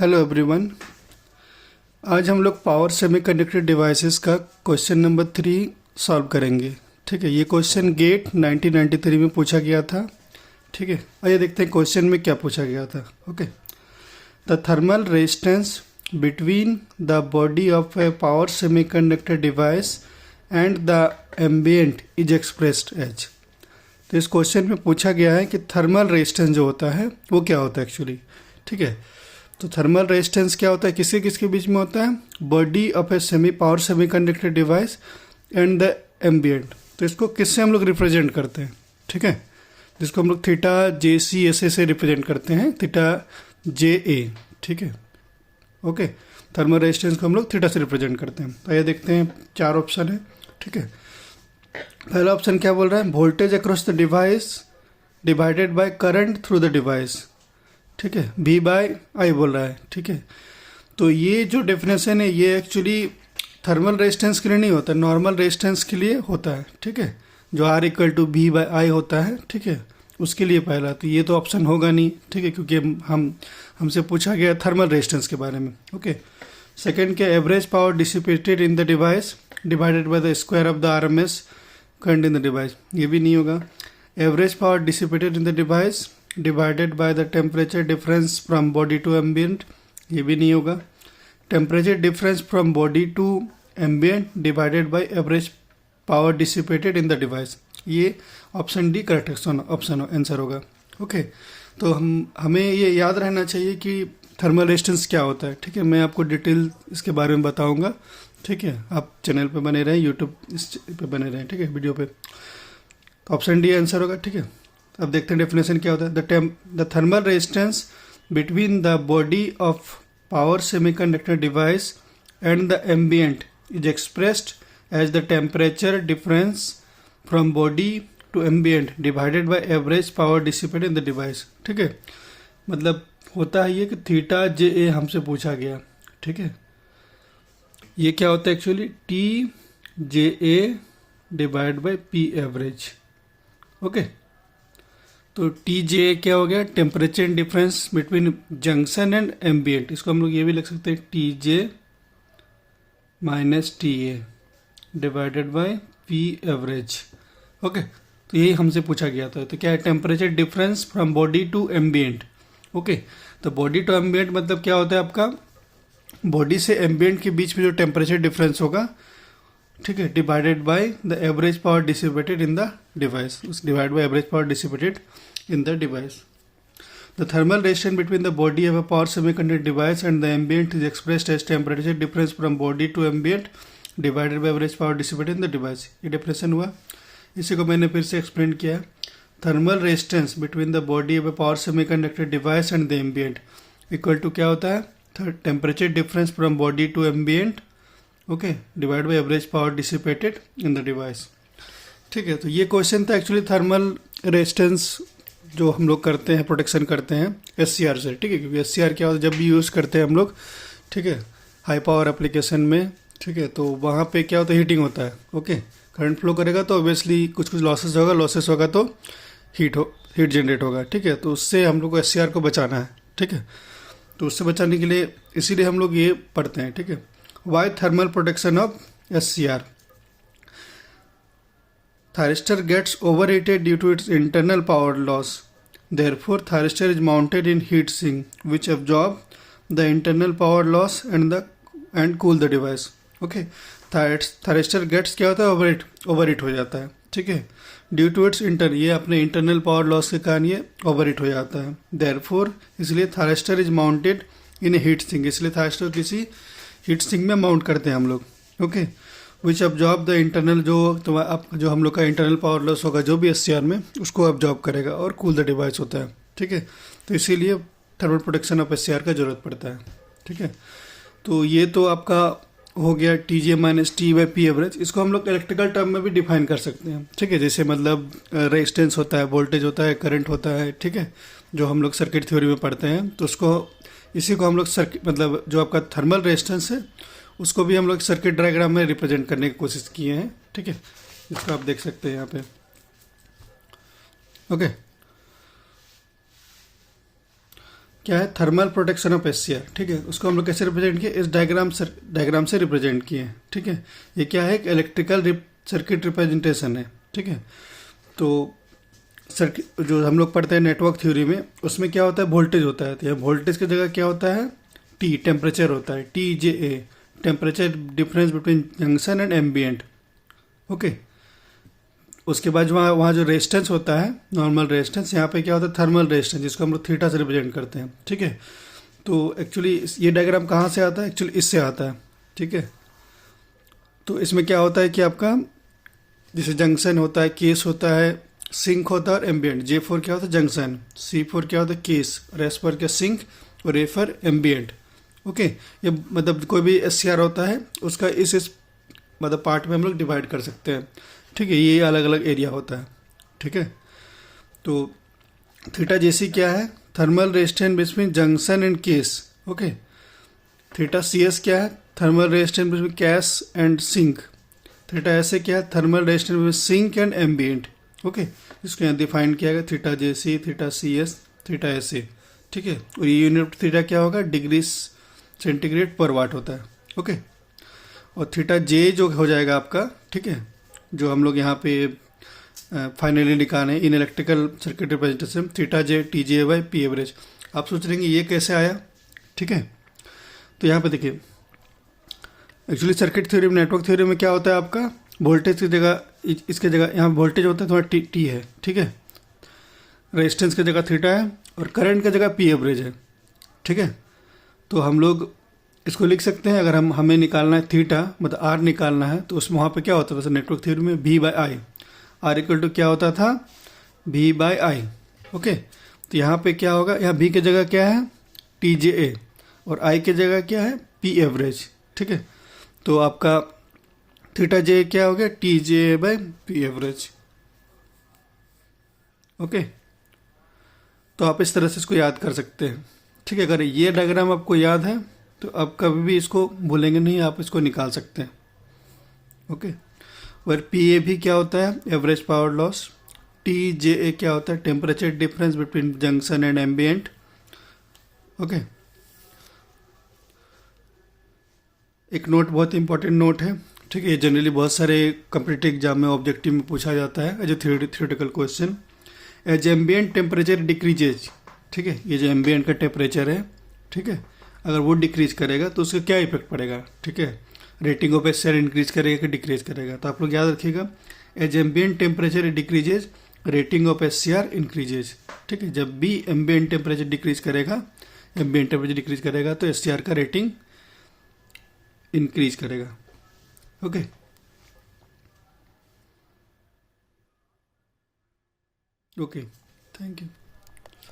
Hello everyone. आज हम लोग पावर सेमीकंडक्टर डिवाइसेस का क्वेश्चन नंबर 3 सॉल्व करेंगे। ठीक है, ये क्वेश्चन गेट 1993 में पूछा गया था। ठीक है, आइए देखते हैं क्वेश्चन में क्या पूछा गया था। Okay, the thermal resistance between the body of a power semiconductor device and the ambient is expressed as. तो इस क्वेश्चन में पूछा गया है कि थर्मल रेजिस्टेंस जो होता है वो क्या होता है एक्चुअली। ठीक है, तो थर्मल रेजिस्टेंस क्या होता है, किसके बीच में होता है, body of a power semiconductor device and the ambient. तो इसको किससे हम लोग रिप्रेजेंट करते हैं, ठीक है, जिसको हम लोग theta J C S A से रिप्रेजेंट करते हैं, थीटा जे ए। ठीक है, ओके, थर्मल रेजिस्टेंस को हम लोग थीटा से रिप्रेजेंट करते हैं। तो ये देखते हैं 4 ऑप्शन है। ठीक है, पहला ऑप्शन क्या बोल रहा है, voltage across the device divided by current through the device. ठीक है, V बाय आई बोल रहा है। ठीक है, तो ये जो डेफिनेशन है ये एक्चुअली थर्मल रेजिस्टेंस के लिए नहीं होता, नॉर्मल रेजिस्टेंस के लिए होता है। ठीक है, जो R equal to V by I होता है। ठीक है, उसके लिए पहला, तो ये तो ऑप्शन होगा नहीं। ठीक है, क्योंकि हमसे पूछा गया थर्मल रेजिस्टेंस के बारे में। ओके, सेकेंड क्या, average power dissipated in the device divided by the square of the RMS current in the device, ये भी नहीं होगा। Average power dissipated in the device divided by the temperature difference from body to ambient, ये भी नहीं होगा। Temperature difference from body to ambient divided by average power dissipated in the device, ये option D correct option answer होगा। Okay, तो हमें ये याद रहना चाहिए कि थर्मल रेजिस्टेंस क्या होता है। ठीक है, मैं आपको डिटेल इसके बारे में बताऊंगा। ठीक है, आप चैनल पे बने रहें, यूट्यूब इस पे बने रहें। ठीक है, वीडियो पे, तो ऑप्शन डी आंसर होगा। ठीक है, अब देखते हैं डेफिनेशन क्या होता है। The thermal resistance between the body of power semiconductor device and the ambient is expressed as the temperature difference from body to ambient divided by average power dissipated in the device. ठीक है, मतलब होता है ये कि theta जे ए हमसे पूछा गया। ठीक है, ये क्या होता है actually, T J A divide by P average. Okay, तो टी जे क्या हो गया, temperature difference between junction and ambient. इसको हम लोग ये भी लिख सकते हैं T J minus T A divided by P average. Okay, तो यही हमसे पूछा गया था। तो क्या है, temperature difference from body to ambient. Okay, तो बॉडी टू एम्बिएंट मतलब क्या होता है, आपका बॉडी से एम्बिएंट के बीच में जो टेम्परेचर डिफरेंस होगा, ठीक है, divided by the average power dissipated in the device, उस divide by average power dissipated in the device. The thermal resistance between the body of a power semiconductor device and the ambient is expressed as temperature difference from body to ambient divided by average power dissipated in the device. ये definition हुआ, इसी को मैंने फिर से explain किया। Thermal resistance between the body of a power semiconductor device and the ambient equal to क्या होता है, temperature difference from body to ambient, okay, divide by average power dissipated in the device. ठीक है, तो ये question था actually thermal resistance जो हम लोग करते हैं, प्रोटेक्शन करते हैं SCR से। ठीक है, क्योंकि SCR क्या होता है, जब भी यूज़ करते हैं हम लोग, ठीक है, हाई पावर एप्लीकेशन में, ठीक है, तो वहाँ पे क्या होता है, हीटिंग होता है। ओके, करंट फ्लो करेगा तो ऑब्वियसली कुछ लॉसेस होगा तो हीट जनरेट होगा। ठीक है, तो उससे हम लोग को SCR को बचाना है। ठीक है, तो उससे बचाने के लिए इसीलिए हम लोग ये पढ़ते हैं। ठीक है, why thermal protection of SCR, thyristor gets overheated due to its internal power loss. Therefore, thyristor is mounted in heat sink which absorb the internal power loss and cool the device. Okay, thyristor gets क्या होता है, overheat हो जाता है। ठीक है, due to it's ये अपने इंटरनल पावर लॉस के कारण ये ओवरहीट हो जाता है। Therefore, इसलिए thyristor is mounted in a heat sink, इसलिए थायरिस्टर किसी हीट सिंक में माउंट करते हैं हम लोग। Okay, which absorb the internal, जो हम लोग का इंटरनल पावर लॉस होगा जो भी SCR में, उसको अब्जॉर्ब करेगा और कूल द डिवाइस होता है। ठीक है, तो इसीलिए थर्मल प्रोटेक्शन ऑफ SCR का जरूरत पड़ता है। ठीक है, तो ये तो आपका हो गया TJ minus T by P average. इसको हम लोग इलेक्ट्रिकल टर्म में भी डिफाइन कर सकते हैं। ठीक है, जैसे मतलब रेजिस्टेंस होता है, वोल्टेज होता है, करंट होता है। ठीक है, जो हम लोग सर्किट थ्योरी में पढ़ते हैं, तो इसी को हम लोग सर्किट, मतलब जो आपका थर्मल रेजिस्टेंस है उसको भी हम लोग सर्किट डायग्राम में रिप्रेजेंट करने की कोशिश किए हैं। ठीक है, इसको आप देख सकते हैं यहाँ पे। ओके, क्या है, थर्मल प्रोटेक्शन ऑफ एससीआर। ठीक है, उसको हम लोग कैसे रिप्रेजेंट किए, इस डायग्राम से रिप्रेजेंट किए हैं। ठीक है, ये क्या है, एक इलेक्ट्रिकल सर्किट रिप्रेजेंटेशन है। ठीक है, तो सर्किट जो हम लोग पढ़ते हैं नेटवर्क थ्योरी में, उसमें क्या होता है, वोल्टेज होता है। तो यहाँ वोल्टेज की जगह क्या होता है, टी, टेम्परेचर होता है, T J A, temperature difference between junction and ambient. Okay, उसके बाद वहाँ जो रेजिस्टेंस होता है, नॉर्मल रेजिस्टेंस, यहाँ पे क्या होता है, थर्मल रेजिस्टेंस, जिसको हम लोग थीटा से रिप्रेजेंट करते हैं। ठीक है, तो एक्चुअली ये डायग्राम कहाँ से आता है, एक्चुअली इससे आता है। ठीक है, तो इसमें क्या होता है कि आपका जैसे जंक्शन होता है, केस होता है, सिंक होता है और एम्बियंट। J4 क्या होता है, जंक्शन, C4 क्या होता है, केस, और S4 क्या, सिंक, और A4 एम्बियंट। ओके, ये मतलब कोई भी SCR होता है उसका इस मतलब पार्ट में हम लोग डिवाइड कर सकते हैं। ठीक है, ये अलग अलग एरिया होता है। ठीक है, तो थीटा जेसी क्या है, thermal resistance between junction and case. Okay, theta CS क्या है, thermal resistance between case and sink. Theta SA क्या है, thermal resistance between sink and ambient. Okay, इसको यहाँ डिफाइन किया गया, theta JC, theta CS, theta SA. ठीक है, और ये यूनिट थीटा क्या होगा, डिग्री सेंटीग्रेड पर वाट होता है। ओके, और थीटा जे जो हो जाएगा आपका, ठीक है, जो हम लोग यहाँ पे फाइनली निकाले in electrical circuit representation, theta J TJ/P average. आप सोच रहे हैं ये कैसे आया। ठीक है, तो यहाँ पे देखिए, एक्चुअली सर्किट थ्योरी में, नेटवर्क थ्योरी में क्या होता है, आपका वोल्टेज की जगह, इसके जगह यहाँ वोल्टेज होता है थोड़ा टी है। ठीक है, रेजिस्टेंस की जगह थीटा है, और करंट की जगह P एवरेज है। ठीक है, तो हम लोग इसको लिख सकते हैं, अगर हमें निकालना है थीटा, मतलब R निकालना है, तो उसमें वहाँ पे क्या होता था, नेटवर्क थ्योरी में V/I, R इक्वल टू क्या होता था, V/I। ओके, तो यहाँ पे क्या होगा, यहाँ V की जगह क्या है, TJA, और I की जगह क्या है, P एवरेज। ठीक है, तो आपका थीटा जे क्या हो गया, TJA/P एवरेज। ओके, तो आप इस तरह से इसको याद कर सकते हैं। ठीक है, अगर ये डायग्राम आपको याद है तो आप कभी भी इसको भूलेंगे नहीं, आप इसको निकाल सकते हैं। ओके, और PA भी क्या होता है, एवरेज पावर लॉस। TJA क्या होता है, temperature difference between junction and ambient. Okay, एक नोट, बहुत इंपॉर्टेंट नोट है। ठीक है, ये जनरली बहुत सारे कॉम्पिटिटिव एग्जाम में ऑब्जेक्टिव में पूछा जाता है as a theoretical question. As ambient temperature decreases. ठीक है, ये जो एम्बियंट का टेम्परेचर है, ठीक है, अगर वो डिक्रीज करेगा तो उसका क्या इफेक्ट पड़ेगा। ठीक है, रेटिंग ऑफ एससीआर इंक्रीज करेगा कि डिक्रीज करेगा, तो आप लोग याद रखिएगा, as ambient temperature decreases, rating of SCR increases. ठीक है, जब भी एम्बियंट टेम्परेचर डिक्रीज करेगा, एम्बियंट टेम्परेचर डिक्रीज करेगा, तो एससीआर का रेटिंग इंक्रीज करेगा। Okay, okay, thank you.